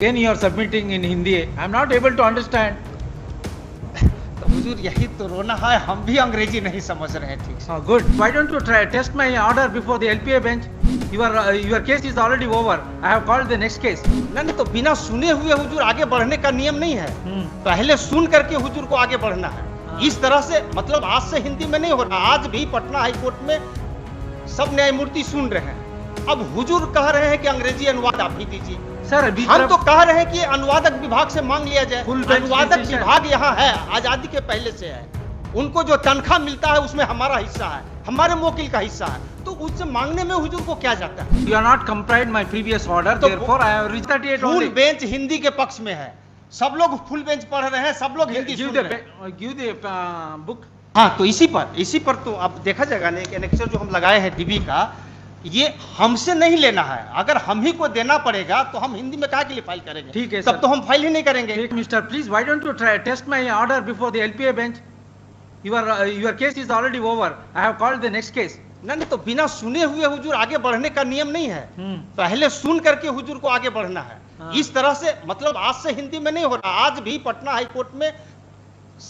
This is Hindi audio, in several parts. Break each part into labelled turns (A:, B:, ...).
A: Again you are submitting in Hindi. I am not able to understand.
B: तो हुजूर यही तो रोना है, हम भी अंग्रेजी नहीं समझ रहे हैं ठीक से।
A: Oh, good. Why don't you try test my order before the LPA bench? Your case is already over. I have called the next case.
B: नहीं तो बिना सुने हुए हुजूर आगे बढ़ने का नियम नहीं है। पहले सुन करके हुजूर को आगे बढ़ना है। इस तरह से मतलब आज से हिंदी में नहीं हो रहा। आज भी पटना हाई कोर्ट में सब न्यायमूर्ति सुन रहे हैं। अब हुजूर कह रहे हैं कि अंग्रेजी अनुवाद आप ही दीजिए।
A: सर
B: हम तो कह रहे हैं कि अनुवादक विभाग से मांग लिया जाए। अनुवादक विभाग यहाँ है, आजादी के पहले से है। उनको जो तनख्वाह मिलता है उसमें हमारा हिस्सा है, हमारे वकील का हिस्सा है, तो उससे मांगने में हुजूर को क्या जाता है।
A: You are not complied my previous order,
B: तो
A: therefore I have reached 38
B: full
A: only.
B: Bench Hindi के पक्ष में है। सब लोग फुल बेंच पढ़ रहे हैं, सब लोग हिंदी सुन रहे हैं।
A: Give the book.
B: हाँ, तो इसी पर तो अब देखा जाएगा ना, एक एनेक्सर जो हम लगाए हैं डीबी का, ये हमसे नहीं लेना है। अगर हम ही को देना पड़ेगा तो हम हिंदी में काहे के लिए फाइल करेंगे?
A: ठीक है
B: तब
A: सर।
B: तो हम फाइल ही नहीं करेंगे।
A: Mr. Please, why don't you try test my order before the LPA bench? Your case is already over. I have called the next case.
B: नहीं तो बिना सुने हुए हुजूर आगे बढ़ने का नियम नहीं है। पहले सुन करके हुजूर को आगे बढ़ना है। इस तरह से मतलब आज से हिंदी में नहीं हो रहा। आज भी पटना हाई कोर्ट में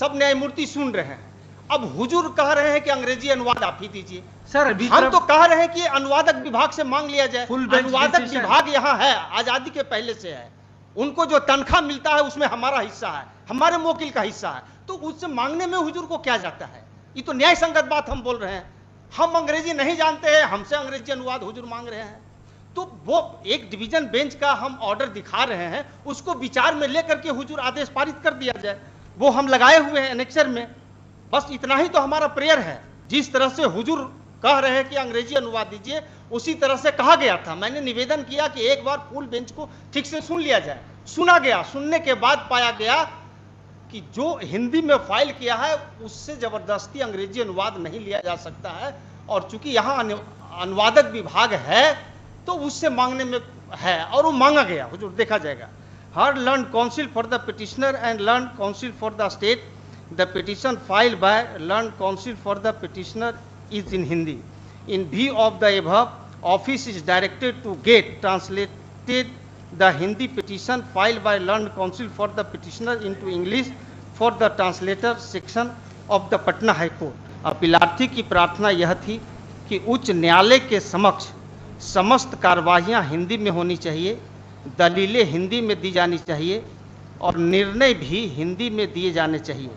B: सब न्यायमूर्ति सुन रहे हैं। अब हुजूर कह रहे हैं कि अंग्रेजी अनुवाद आप ही दीजिए।
A: सर
B: हम तो कह रहे हैं कि अनुवादक विभाग से मांग लिया जाए।
A: Full bench
B: अनुवादक
A: decision.
B: विभाग यहाँ है, आजादी के पहले से है। उनको जो तनख्वाह मिलता है उसमें हमारा हिस्सा है, हमारे वकील का हिस्सा है, तो उससे मांगने में हुजूर को क्या जाता है। ये तो न्याय संगत बात हम बोल रहे हैं। हम अंग्रेजी नहीं जानते हैं, हमसे अंग्रेजी अनुवाद हुजूर मांग रहे हैं। तो वो एक डिवीजन बेंच का हम ऑर्डर दिखा रहे हैं, उसको विचार में लेकर के हुजूर आदेश पारित कर दिया जाए। वो हम लगाए हुए हैं एनेक्सर में। बस इतना ही तो हमारा प्रेयर है। जिस तरह से हुजूर कह रहे हैं कि अंग्रेजी अनुवाद दीजिए, उसी तरह से कहा गया था। मैंने निवेदन किया कि एक बार फुल बेंच को ठीक से सुन लिया जाए। सुना गया, सुनने के बाद पाया गया कि जो हिंदी में फाइल किया है उससे जबरदस्ती अंग्रेजी अनुवाद नहीं लिया जा सकता है। और चूंकि यहाँ अनुवादक विभाग है तो उससे मांगने में है, और वो मांगा गया। हुजूर देखा जाएगा। हर learned counsel for the petitioner and learned counsel for the state, the petition filed by learned counsel for the petitioner is in Hindi. In view of the above, office is directed to get translated the Hindi petition filed by learned counsel for the petitioner into English for the translator section of the Patna High Court. अपीलार्थी की प्रार्थना यह थी कि उच्च न्यायालय के समक्ष समस्त कार्यवाहियाँ हिंदी में होनी चाहिए, दलीलें हिंदी में दी जानी चाहिए और निर्णय भी हिंदी में दिए जाने चाहिए।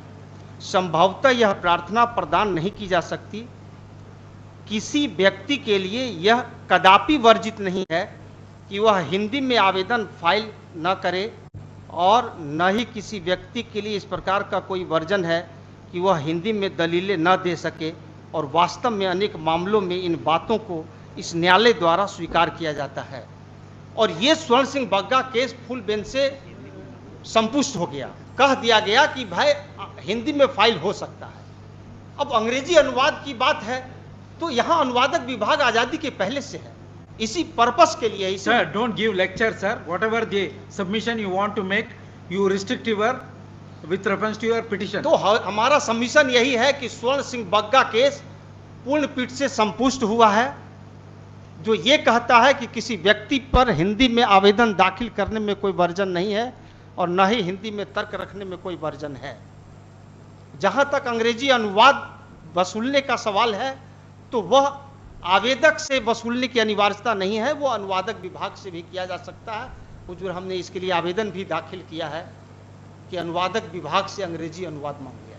B: संभवतः यह प्रार्थना प्रदान नहीं की जा सकती। किसी व्यक्ति के लिए यह कदापि वर्जित नहीं है कि वह हिंदी में आवेदन फाइल न करे, और न ही किसी व्यक्ति के लिए इस प्रकार का कोई वर्जन है कि वह हिंदी में दलीलें न दे सके। और वास्तव में अनेक मामलों में इन बातों को इस न्यायालय द्वारा स्वीकार किया जाता है। और ये स्वर्ण Singh Bagga case full bench से संपुष्ट हो गया। कह दिया गया कि भाई हिंदी में फाइल हो सकता है। अब अंग्रेजी अनुवाद की बात है तो यहाँ अनुवादक विभाग आजादी के पहले से है। इसी पर्पस के लिए
A: Sir, don't give lecture, sir. Whatever the submission you want to make, you restrict your with reference to your petition.
B: तो हमारा सबमिशन यही है कि स्वर्ण सिंह बग्गा केस पूर्ण पीठ से संपुष्ट हुआ है, जो ये कहता है कि किसी व्यक्ति पर हिंदी में आवेदन दाखिल करने में कोई वर्जन नहीं है और न ही हिंदी में तर्क रखने में कोई वर्जन है। जहाँ तक अंग्रेजी अनुवाद वसूलने का सवाल है तो वह आवेदक से वसूलने की अनिवार्यता नहीं है, वो अनुवादक विभाग से भी किया जा सकता है। हुजूर हमने इसके लिए आवेदन भी दाखिल किया है कि अनुवादक विभाग से अंग्रेजी अनुवाद मांग लिया।